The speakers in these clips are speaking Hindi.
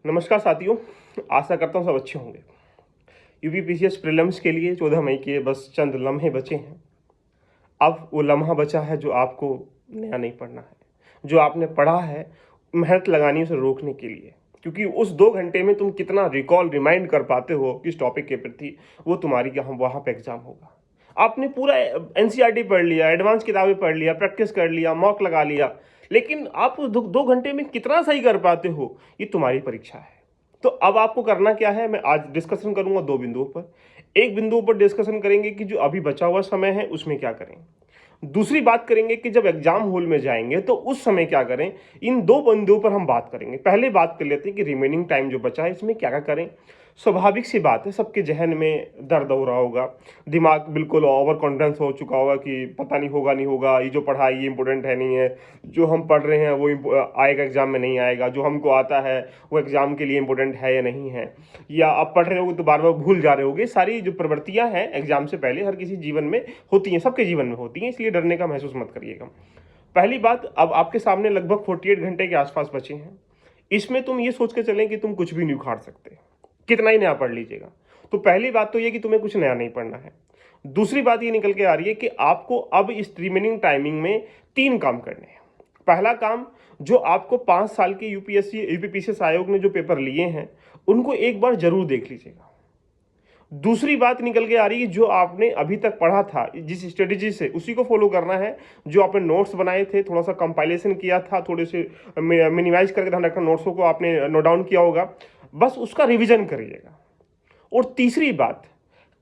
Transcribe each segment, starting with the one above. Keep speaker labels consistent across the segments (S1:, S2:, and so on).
S1: नमस्कार साथियों, आशा करता हूँ सब अच्छे होंगे। यूपीपीसीएस प्रीलिम्स के लिए 14 मई के बस चंद लम्हे बचे हैं। अब वो लम्हा बचा है जो आपको नया नहीं पढ़ना है, जो आपने पढ़ा है मेहनत लगानी है उसे रोकने के लिए, क्योंकि उस 2 घंटे में तुम कितना रिकॉल रिमाइंड कर पाते हो किस टॉपिक के प्रति, वो तुम्हारी वहाँ पे एग्जाम होगा। आपने पूरा एनसीईआरटी पढ़ लिया, एडवांस किताबें पढ़ लिया, प्रैक्टिस कर लिया, मॉक लगा लिया, लेकिन आप 2 घंटे में कितना सही कर पाते हो, ये तुम्हारी परीक्षा है। तो अब आपको करना क्या है, मैं आज डिस्कशन करूंगा 2 बिंदुओं पर। एक बिंदु पर डिस्कशन करेंगे कि जो अभी बचा हुआ समय है उसमें क्या करें। दूसरी बात करेंगे कि जब एग्जाम हॉल में जाएंगे तो उस समय क्या करें। इन 2 बिंदुओं पर हम बात करेंगे। पहले बात कर लेते हैं कि रिमेनिंग टाइम जो बचा है इसमें क्या क्या करें। स्वाभाविक सी बात है, सबके जहन में दर्द हो रहा होगा, दिमाग बिल्कुल ओवर कॉन्फिडेंस हो चुका होगा कि पता नहीं होगा नहीं होगा, ये जो पढ़ा है ये इंपॉर्टेंट है नहीं है, जो हम पढ़ रहे हैं वो आएगा एग्जाम में नहीं आएगा, जो हमको आता है वो एग्जाम के लिए इंपॉर्टेंट है या नहीं है, या आप पढ़ रहे होगे तो बार बार भूल जा रहे होगे। सारी जो प्रवृत्तियां हैं एग्जाम से पहले हर किसी जीवन में होती हैं, सबके जीवन में होती हैं, इसलिए डरने का महसूस मत करिएगा। पहली बात, अब आपके सामने लगभग 48 घंटे के आसपास बचे हैं। इसमें तुम ये सोच के चलें कि तुम कुछ भी नहीं उखाड़ सकते, कितना ही नया पढ़ लीजिएगा। तो पहली बात तो ये कि तुम्हें कुछ नया नहीं पढ़ना है। दूसरी बात ये निकल के आ रही है कि आपको अब इस रिमेनिंग टाइमिंग में 3 काम करने हैं। पहला काम, जो आपको 5 साल के यूपीएससी यूपीपीसीएस आयोग ने जो पेपर लिए हैं उनको एक बार जरूर देख लीजिएगा। दूसरी बात निकल के आ रही है, जो आपने अभी तक पढ़ा था जिस स्ट्रेटेजी से उसी को फॉलो करना है। जो आपने नोट्स बनाए थे, थोड़ा सा कंपाइलेशन किया था, थोड़े से मिनिमाइज करके ध्यान रखना, नोट्सों को आपने नोट डाउन किया होगा, बस उसका रिवीजन करिएगा। और तीसरी बात,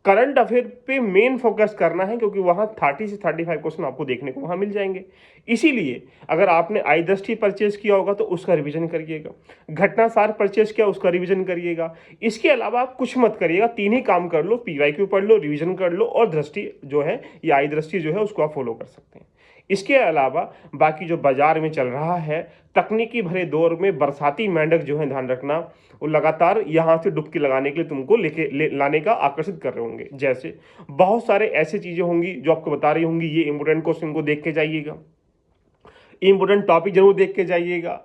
S1: करंट अफेयर पे मेन फोकस करना है, क्योंकि वहां 30 से 35 क्वेश्चन आपको देखने को वहां मिल जाएंगे। इसीलिए अगर आपने आई दृष्टि परचेज किया होगा तो उसका रिवीजन करिएगा, घटनासार परचेज किया उसका रिवीजन करिएगा। इसके अलावा आप कुछ मत करिएगा, 3 ही काम कर लो, पीवाईक्यू पढ़ लो, रिवीजन कर लो, और दृष्टि जो है या आई दृष्टि जो है उसको आप फॉलो कर सकते हैं। इसके अलावा बाकी जो बाजार में चल रहा है, तकनीकी भरे दौर में बरसाती मेंढक जो है, ध्यान रखना, वो लगातार यहाँ से डुबकी लगाने के लिए तुमको लाने का आकर्षित कर रहे होंगे। जैसे बहुत सारे ऐसी चीजें होंगी जो आपको बता रही होंगी, ये इंपोर्टेंट क्वेश्चन को देख के जाइएगा, इंपोर्टेंट टॉपिक जरूर देख के जाइएगा।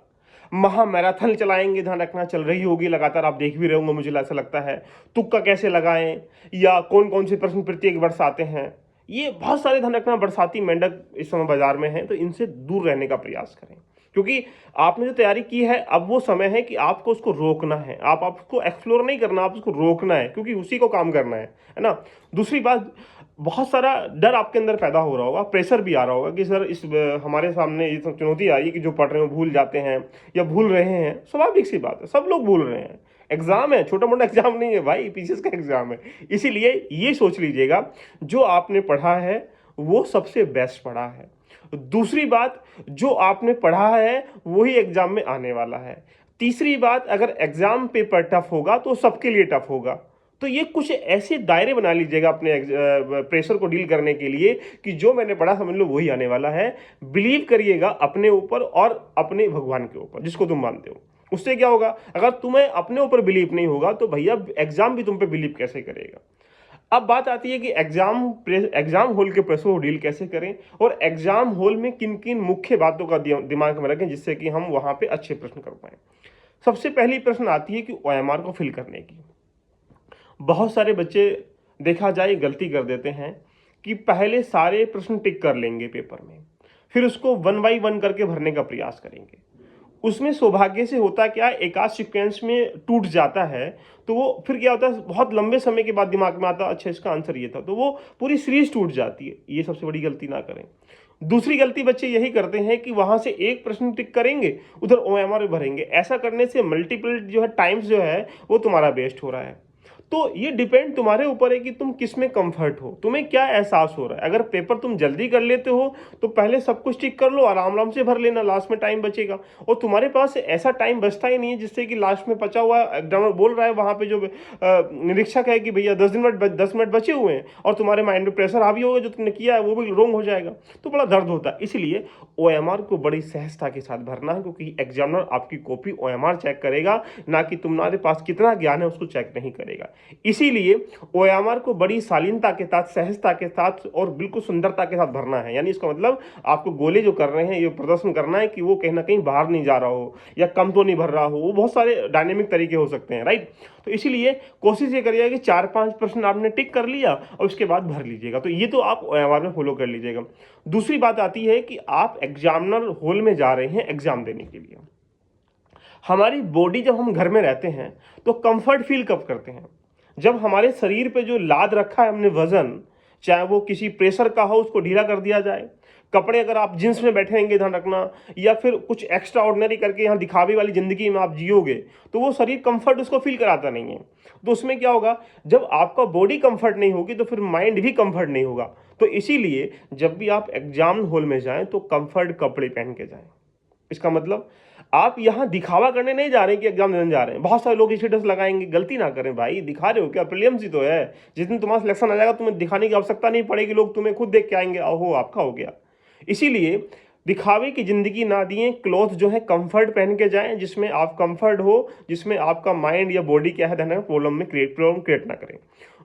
S1: महा मैराथन चलाएंगे, ध्यान रखना, चल रही होगी लगातार, आप देख भी रहे होंगे, मुझे ऐसा लगता है। तुक्का कैसे लगाएं, या कौन कौन से प्रश्न प्रत्येक वर्ष आते हैं, ये बहुत सारे, ध्यान रखना, बरसाती मेंढक इस समय बाजार में है, तो इनसे दूर रहने का प्रयास करें। क्योंकि आपने जो तैयारी की है, अब वो समय है कि आपको उसको रोकना है। आप आपको एक्सप्लोर नहीं करना, आप उसको रोकना है, क्योंकि उसी को काम करना है ना। दूसरी बात, बहुत सारा डर आपके अंदर पैदा हो रहा होगा, प्रेशर भी आ रहा होगा कि सर इस हमारे सामने ये चुनौती आ रही है कि जो पढ़ रहे हो भूल जाते हैं या भूल रहे हैं। स्वाभाविक सी बात है, सब लोग भूल रहे हैं, एग्जाम है, छोटा मोटा एग्जाम नहीं है भाई, पीसीएस का एग्जाम है। इसीलिए ये सोच लीजिएगा, जो आपने पढ़ा है वो सबसे बेस्ट पढ़ा है। दूसरी बात, जो आपने पढ़ा है वही एग्जाम में आने वाला है। तीसरी बात, अगर एग्जाम पेपर टफ होगा तो सबके लिए टफ होगा। तो ये कुछ ऐसे दायरे बना लीजिएगा अपने प्रेशर को डील करने के लिए कि जो मैंने पढ़ा समझ लो वही आने वाला है। बिलीव करिएगा अपने ऊपर और अपने भगवान के ऊपर, जिसको तुम मानते हो। उससे क्या होगा, अगर तुम्हें अपने ऊपर बिलीव नहीं होगा तो भैया एग्जाम भी तुम पे बिलीव कैसे करेगा। अब बात आती है कि एग्जाम हॉल के प्रेशर को डील कैसे करें, और एग्जाम हॉल में किन किन मुख्य बातों का दिमाग में रखें जिससे कि हम वहां पे अच्छे प्रश्न कर पाए। सबसे पहली प्रश्न आती है कि ओएमआर को फिल करने की। बहुत सारे बच्चे देखा जाए गलती कर देते हैं कि पहले सारे प्रश्न टिक कर लेंगे पेपर में, फिर उसको 1 बाई 1 करके भरने का प्रयास करेंगे। उसमें सौभाग्य से होता क्या, एक आध सीक्वेंस में टूट जाता है, तो वो फिर क्या होता है, बहुत लंबे समय के बाद दिमाग में आता है अच्छा इसका आंसर ये था, तो वो पूरी सीरीज टूट जाती है। ये सबसे बड़ी गलती ना करें। दूसरी गलती बच्चे यही करते हैं कि वहां से एक प्रश्न टिक करेंगे, उधर ओएमआर भरेंगे। ऐसा करने से मल्टीपल जो है टाइम्स जो है वो तुम्हारा वेस्ट हो रहा है। तो ये डिपेंड तुम्हारे ऊपर है कि तुम किस में कंफर्ट हो, तुम्हें क्या एहसास हो रहा है। अगर पेपर तुम जल्दी कर लेते हो तो पहले सब कुछ टिक कर लो, आराम आराम से भर लेना, लास्ट में टाइम बचेगा। और तुम्हारे पास ऐसा टाइम बचता ही नहीं है जिससे कि लास्ट में बचा हुआ एग्जामिनर बोल रहा है वहां पे जो निरीक्षक है कि भैया 10 मिनट बचे हुए हैं, और तुम्हारे माइंड में प्रेशर हावी होगा, जो तुमने किया है वो भी रॉन्ग हो जाएगा, तो बड़ा दर्द होता है। इसलिए ओएमआर को बड़ी सहजता के साथ भरना है, क्योंकि एग्जामिनर आपकी कॉपी ओएमआर चेक करेगा, ना कि तुम्हारे पास कितना ज्ञान है उसको चेक नहीं करेगा। इसीलिए ओएमआर को बड़ी शालीनता के साथ, सहजता के साथ और बिल्कुल सुंदरता के साथ भरना है। यानी इसका मतलब आपको गोले जो कर रहे हैं ये प्रदर्शन करना है कि वो कहीं ना कहीं बाहर नहीं जा रहा हो या कम तो नहीं भर रहा हो। वो बहुत सारे डायनेमिक तरीके हो सकते हैं, राइट। तो इसीलिए कोशिश ये करिएगा कि 4-5 प्रश्न आपने टिक कर लिया और उसके बाद भर लीजिएगा। तो ये तो आप ओएमआर में फॉलो कर लीजिएगा। दूसरी बात आती है कि आप एग्जामिनर हॉल में जा रहे हैं एग्जाम देने के लिए। हमारी बॉडी, जब हम घर में रहते हैं तो कंफर्ट फील कब करते हैं? जब हमारे शरीर पे जो लाद रखा है हमने वजन, चाहे वो किसी प्रेशर का हो, उसको ढीला कर दिया जाए। कपड़े अगर आप जींस में बैठे रहेंगे, ध्यान रखना, या फिर कुछ एक्स्ट्रा ऑर्डिनरी करके यहाँ दिखावे वाली जिंदगी में आप जियोगे तो वो शरीर कंफर्ट उसको फील कराता नहीं है। तो उसमें क्या होगा, जब आपका बॉडी कंफर्ट नहीं होगी तो फिर माइंड भी कंफर्ट नहीं होगा। तो इसीलिए जब भी आप एग्जाम हॉल में जाएं तो कंफर्ट कपड़े पहन के जाएं। इसका मतलब आप यहां दिखावा करने नहीं जा रहे हैं कि एग्जाम देने जा रहे हैं। बहुत सारे लोग स्टेटस लगाएंगे, गलती ना करें भाई, दिखा रहे हो क्या? प्रीलिम्स ही तो है। जिस दिन तुम्हारा सिलेक्शन आ जाएगा तुम्हें दिखाने की आवश्यकता नहीं पड़ेगी, लोग तुम्हें खुद देख के आएंगे, ओहो आपका हो गया। इसीलिए दिखावे की जिंदगी ना दिए, क्लॉथ जो है कंफर्ट पहन के जाएं, जिसमें आप कंफर्ट हो, जिसमें आपका माइंड या बॉडी क्या है प्रॉब्लम क्रिएट ना करें।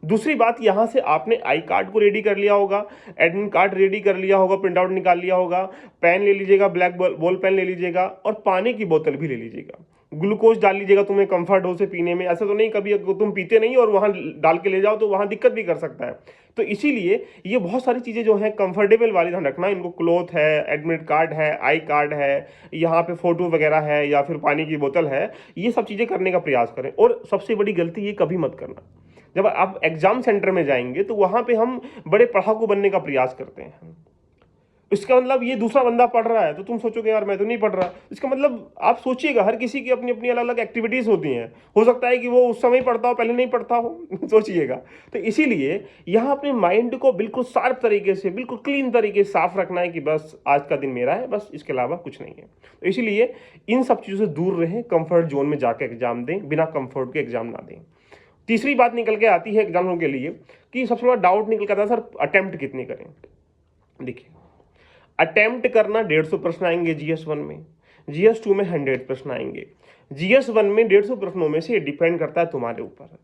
S1: दूसरी बात, यहाँ से आपने आई कार्ड को रेडी कर लिया होगा, एडमिट कार्ड रेडी कर लिया होगा, प्रिंट आउट निकाल लिया होगा, पेन ले लीजिएगा, ब्लैक बॉल पेन ले लीजिएगा और पानी की बोतल भी ले लीजिएगा। ग्लूकोज डाल लीजिएगा, तुम्हें कंफर्ट हो से पीने में। ऐसा तो नहीं कभी तुम पीते नहीं और वहाँ डाल के ले जाओ तो वहाँ दिक्कत भी कर सकता है। तो इसीलिए ये बहुत सारी चीज़ें जो हैं कंफर्टेबल वाली ध्यान रखना। इनको क्लोथ है, एडमिट कार्ड है, आई कार्ड है, यहाँ पे फोटो वगैरह है या फिर पानी की बोतल है, ये सब चीज़ें करने का प्रयास करें। और सबसे बड़ी गलती ये कभी मत करना, जब आप एग्जाम सेंटर में जाएंगे तो वहाँ पे हम बड़े पढ़ाकू बनने का प्रयास करते हैं। इसका मतलब ये दूसरा बंदा पढ़ रहा है तो तुम सोचोगे यार मैं तो नहीं पढ़ रहा। इसका मतलब आप सोचिएगा, हर किसी की अपनी अपनी अलग अलग एक्टिविटीज़ होती हैं। हो सकता है कि वो उस समय पढ़ता हो, पहले नहीं पढ़ता हो सोचिएगा। तो इसीलिए यहाँ अपने माइंड को बिल्कुल शार्प तरीके से, बिल्कुल क्लीन तरीके से साफ रखना है कि बस आज का दिन मेरा है, बस इसके अलावा कुछ नहीं है। तो इसीलिए इन सब चीज़ों से दूर रहें, कंफर्ट जोन में जाकर एग्जाम दें, बिना कंफर्ट के एग्जाम ना दें। तीसरी बात निकल के आती है एग्जामों के लिए कि सबसे बड़ा डाउट निकल के आता है सर अटेम्प्ट कितने करें। देखिए, अटेम्प्ट करना 150 प्रश्न आएंगे GS1 में, GS2 में 100 प्रश्न आएंगे। GS1 में 150 प्रश्नों में से डिपेंड करता है तुम्हारे ऊपर।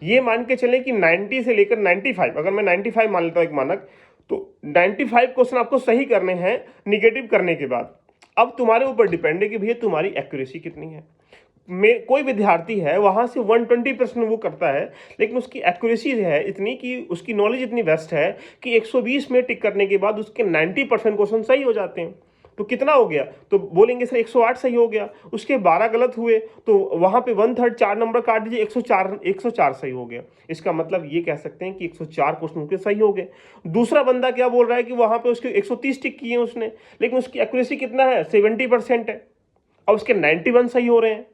S1: ये मान के चले कि 90 से लेकर 95, अगर मैं 95 मान लेता हूँ एक मानक, तो 95 क्वेश्चन आपको सही करने हैं निगेटिव करने के बाद। अब तुम्हारे ऊपर डिपेंड है कि भैया तुम्हारी एक्यूरेसी कितनी है। में कोई विद्यार्थी है वहां से 120 प्रश्न वो करता है, लेकिन उसकी एक्यूरेसी है इतनी कि उसकी नॉलेज इतनी बेस्ट है कि 120 में टिक करने के बाद उसके 90% क्वेश्चन सही हो जाते हैं। तो कितना हो गया? तो बोलेंगे सर 108 सही हो गया। उसके 12 गलत हुए तो वहां पे 1/3 4 नंबर काट दीजिए, 104 सही हो गया। इसका मतलब ये कह सकते हैं कि 104 क्वेश्चन उसके सही हो गए। दूसरा बंदा क्या बोल रहा है कि वहां पे उसके 130 टिक किए उसने, लेकिन उसकी एक्यूरेसी कितना है? 70% है और उसके 91 सही हो रहे हैं।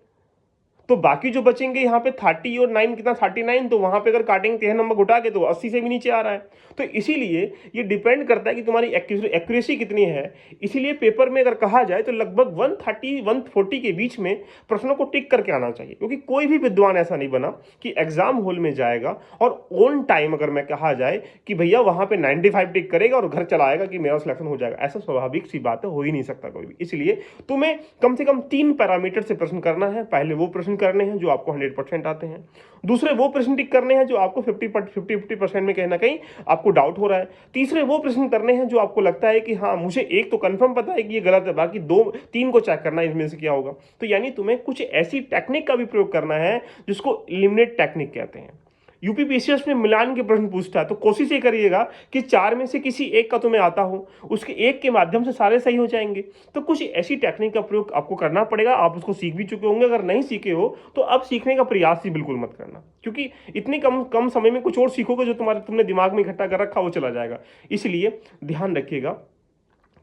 S1: तो बाकी जो बचेंगे यहाँ पे 30 और 9 कितना 39, तो वहां पे अगर काटेंगे 13 नंबर घुटा के तो 80 से भी नीचे आ रहा है। तो इसीलिए ये डिपेंड करता है कि तुम्हारी एक्यूरेसी कितनी है। इसीलिए पेपर में अगर कहा जाए तो लगभग 130-140 के बीच में प्रश्नों को टिक करके आना चाहिए, क्योंकि कोई भी विद्वान ऐसा नहीं बना कि एग्जाम हॉल में जाएगा और ऑन टाइम अगर मैं कहा जाए कि भैया वहां पे 95 टिक करेगा और घर चला आएगा कि मेरा सिलेक्शन हो जाएगा। ऐसा स्वाभाविक सी बात है, हो ही नहीं सकता कोई भी। इसलिए तुम्हें कम से कम 3 पैरामीटर से प्रश्न करना है। पहले वो प्रश्न करने हैं जो आपको 100% आते हैं, दूसरे वो प्रश्न टिक करने हैं जो आपको 50% में कहीं ना कहीं आपको डाउट हो रहा है, तीसरे वो प्रश्न करने हैं जो आपको लगता है कि हाँ मुझे एक तो कंफर्म पता है कि ये गलत है, बाकी 2-3 को चेक करना है इनमें से क्या होगा। तो यानी तुम्हें कुछ ऐसी टेक्निक का भी प्रयोग करना है जिसको एलिमिनेट टेक्निक कहते हैं। यूपीपीसीएस में मिलान के प्रश्न पूछता है तो कोशिश ये करिएगा कि 4 में से किसी एक का तुम्हें आता हो, उसके एक के माध्यम से सारे सही हो जाएंगे। तो कुछ ऐसी टेक्निक का प्रयोग आपको करना पड़ेगा। आप उसको सीख भी चुके होंगे, अगर नहीं सीखे हो तो अब सीखने का प्रयास ही बिल्कुल मत करना, क्योंकि इतनी कम समय में कुछ और सीखोगे जो तुमने दिमाग में इकट्ठा कर रखा वो चला जाएगा। इसलिए ध्यान रखिएगा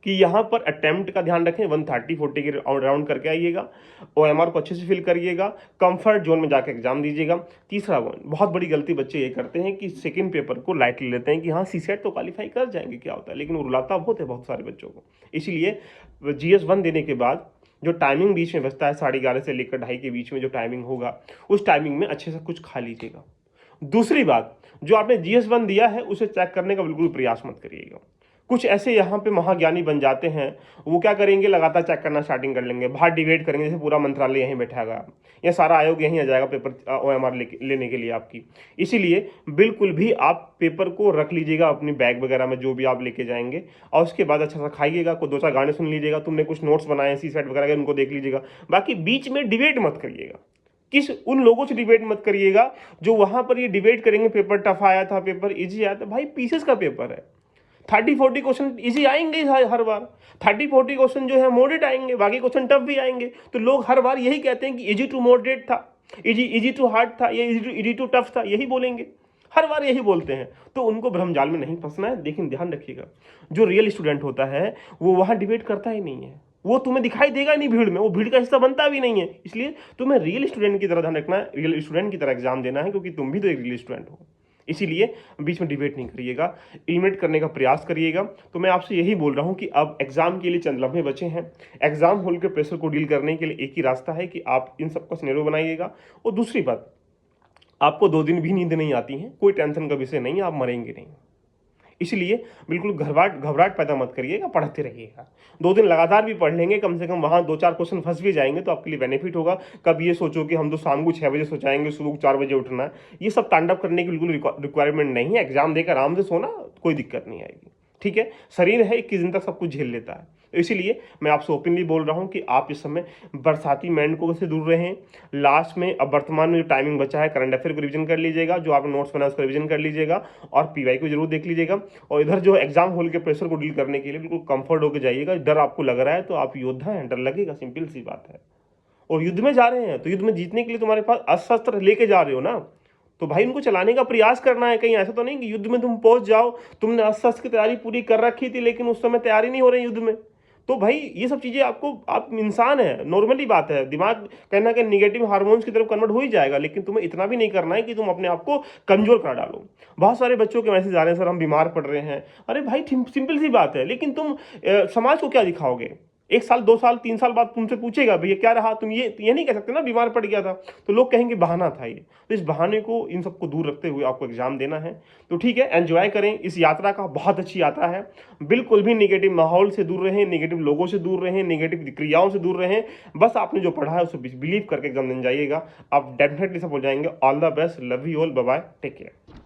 S1: कि यहाँ पर अटेम्प्ट का ध्यान रखें, 130-40 के राउंड करके आइएगा, ओएमआर को अच्छे से फिल करिएगा, कंफर्ट जोन में जाकर एग्जाम दीजिएगा। तीसरा वन, बहुत बड़ी गलती बच्चे ये करते हैं कि सेकंड पेपर को लाइटली लेते हैं कि हाँ सीसेट तो क्वालिफाई कर जाएंगे, क्या होता है, लेकिन वो रुलाता बहुत है बहुत सारे बच्चों को। इसीलिए GS1 देने के बाद जो टाइमिंग बीच में बचता है 11:30 से लेकर 2:30 के बीच में जो टाइमिंग होगा, उस टाइमिंग में अच्छे से कुछ खा लीजिएगा। दूसरी बात, जो आपने GS1 दिया है उसे चेक करने का बिल्कुल प्रयास मत करिएगा। कुछ ऐसे यहाँ पे महाज्ञानी बन जाते हैं, वो क्या करेंगे, लगातार चेक करना स्टार्टिंग कर लेंगे, बाहर डिबेट करेंगे, जैसे पूरा मंत्रालय यहीं बैठेगा, या सारा आयोग यहीं आ जाएगा पेपर OMR लेने के लिए आपकी। इसीलिए बिल्कुल भी आप पेपर को रख लीजिएगा अपनी बैग वगैरह में, जो भी आप लेके जाएंगे, और उसके बाद अच्छा सा खाइएगा, कोई 2-4 गाने सुन लीजिएगा, तुमने कुछ नोट्स बनाए CSAT वगैरह के उनको देख लीजिएगा। बाकी बीच में डिबेट मत करिएगा, उन लोगों से डिबेट मत करिएगा जो वहां पर ये डिबेट करेंगे पेपर टफ आया था, पेपर इजी आया था। भाई पीसेस का पेपर है, 30-40 क्वेश्चन इजी आएंगे हर बार, 30-40 क्वेश्चन जो है मॉडरेट आएंगे, बाकी क्वेश्चन टफ भी आएंगे। तो लोग हर बार यही कहते हैं कि इजी टू मॉडरेट था, इजी टू हार्ड था, या इजी टू टफ था, यही बोलेंगे, हर बार यही बोलते हैं। तो उनको भ्रमजाल में नहीं फंसना है। लेकिन ध्यान रखिएगा, जो रियल स्टूडेंट होता है वो वहां डिबेट करता ही नहीं है, वो तुम्हें दिखाई देगा नहीं भीड़ में, वो भीड़ का हिस्सा बनता भी नहीं है। इसलिए तुम्हें रियल स्टूडेंट की तरह ध्यान रखना है, रियल स्टूडेंट की तरह एग्जाम देना है, क्योंकि तुम भी तो एक रियल स्टूडेंट हो। इसीलिए बीच में डिबेट नहीं करिएगा, इलिमिनेट करने का प्रयास करिएगा। तो मैं आपसे यही बोल रहा हूं कि अब एग्जाम के लिए चंद लम्हे बचे हैं। एग्जाम हॉल के प्रेशर को डील करने के लिए एक ही रास्ता है कि आप इन सबका सिनेरियो बनाइएगा। और दूसरी बात, आपको 2 दिन भी नींद नहीं आती है, कोई टेंशन का विषय नहीं, आप मरेंगे नहीं। इसलिए बिल्कुल घबराहट पैदा मत करिएगा, पढ़ते रहिएगा। 2 दिन लगातार भी पढ़ लेंगे, कम से कम वहाँ 2-4 क्वेश्चन फंस भी जाएंगे तो आपके लिए बेनिफिट होगा। कब ये सोचो कि हम तो शाम को 6 बजे सो जाएंगे, सुबह को 4 बजे उठना है, ये सब तांडव करने की बिल्कुल रिक्वायरमेंट नहीं है। एग्जाम देकर आराम से सोना, कोई दिक्कत नहीं आएगी, ठीक है। शरीर है 21 दिन तक सब कुछ झेल लेता है। तो इसीलिए मैं आपसे ओपनली बोल रहा हूं कि आप इस समय बरसाती मेंढकों से दूर रहें। लास्ट में अब वर्तमान में जो टाइमिंग बचा है, करंट अफेयर को रिवीजन कर लीजिएगा, जो आपने नोट्स बनाया उसको रिवीजन कर लीजिएगा, और PY को जरूर देख लीजिएगा। और इधर जो एग्जाम हॉल के प्रेशर को डील करने के लिए बिल्कुल कंफर्ट होकर जाइएगा। डर आपको लग रहा है तो आप योद्धा हैं, डर लगेगा, सिंपल सी बात है। और युद्ध में जा रहे हैं तो युद्ध में जीतने के लिए तुम्हारे पास अस्त्र शस्त्र लेके जा रहे हो ना, तो भाई उनको चलाने का प्रयास करना है। कहीं ऐसा तो नहीं कि युद्ध में तुम पहुंच जाओ, तुमने अस्त्र शस्त्र की तैयारी पूरी कर रखी थी लेकिन उस समय तैयारी नहीं हो रही युद्ध में। तो भाई ये सब चीजें आपको, आप इंसान है, नॉर्मली बात है, दिमाग कहीं ना कहीं निगेटिव हार्मोन्स की तरफ कन्वर्ट हो ही जाएगा। लेकिन तुम्हें इतना भी नहीं करना है कि तुम अपने आप को कमजोर कर डालो। बहुत सारे बच्चों के मैसेज आ रहे हैं, सर हम बीमार पड़ रहे हैं। अरे भाई सिंपल सी बात है, लेकिन तुम समाज को क्या दिखाओगे? 1 साल 2 साल 3 साल बाद तुमसे पूछेगा भैया क्या रहा, तुम ये नहीं कह सकते ना बीमार पड़ गया था, तो लोग कहेंगे बहाना था ये। तो इस बहाने को, इन सबको दूर रखते हुए आपको एग्जाम देना है। तो ठीक है, एंजॉय करें इस यात्रा का, बहुत अच्छी यात्रा है। बिल्कुल भी निगेटिव माहौल से दूर रहें, निगेटिव लोगों से दूर रहें, निगेटिव क्रियाओं से दूर रहें। बस आपने जो पढ़ा है उसे बिलीव करके एग्जाम देने जाइएगा, आप डेफिनेटली सफल हो जाएंगे। All the best, love you all, bye bye, take care.